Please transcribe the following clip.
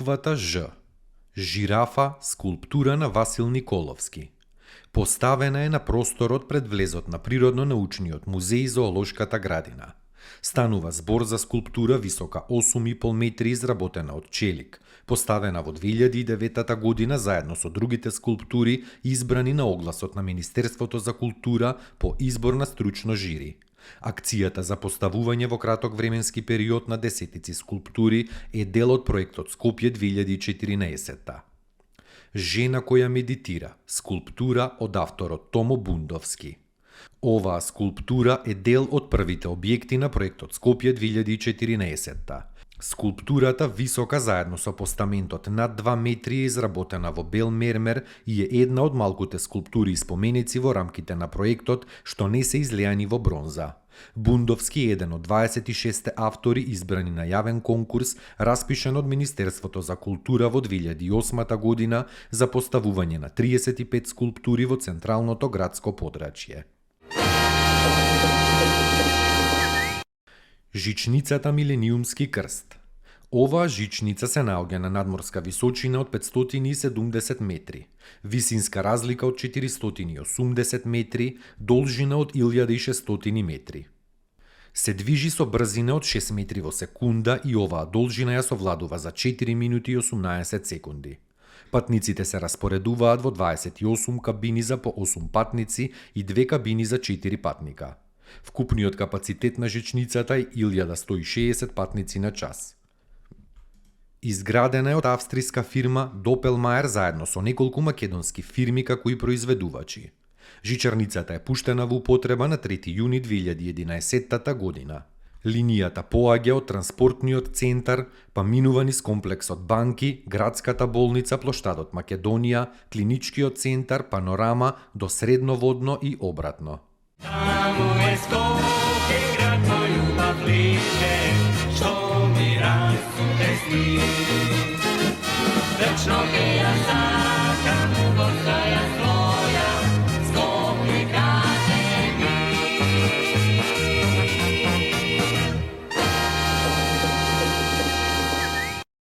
буквата Ж. Жирафа, скулптура на Васил Николовски. Поставена е на просторот пред влезот на Природно-научниот музеј Зоолошката градина. Станува збор за скулптура висока 8,5 метри изработена од челик, поставена во 2009 година заедно со другите скулптури избрани на огласот на Министерството за култура по избор на стручно жири. Акцијата за поставување во краток временски период на десетици скулптури е дел од проектот Скопје 2014. Жена која медитира, скулптура од авторот Томо Бундовски. Оваа скулптура е дел од првите објекти на проектот Скопје 2014. Скулптурата висока заедно со постаментот над 2 метри е изработена во бел мермер и е една од малкуте скулптури и споменици во рамките на проектот што не се излеани во бронза. Бундовски е еден од 26 автори избрани на јавен конкурс распишан од Министерството за култура во 2008 година за поставување на 35 скулптури во централното градско подрачје. Жичницата Милениумски крст. Оваа жичница се наоѓа на надморска височина од 570 метри, висинска разлика од 480 метри, должина од 1600 метри. Се движи со брзина од 6 метри во секунда и оваа должина ја совладува за 4 минути и 18 секунди. Патниците се распоредуваат во 28 кабини за по 8 патници и 2 кабини за 4 патника. Вкупниот капацитет на жичницата е 1160 патници на час. Изградена е од австријска фирма Допелмаер заедно со неколку македонски фирми како и произведувачи. Жичарницата е пуштена во употреба на 3 јуни 2011 година. Линијата поаѓа од транспортниот центар, па минува низ комплексот банки, градската болница, плоштадот Македонија, клиничкиот центар, панорама до Средноводно и обратно. Таму е Скопје, град мој убав лише, што ми расте сни. Вечно ќе ја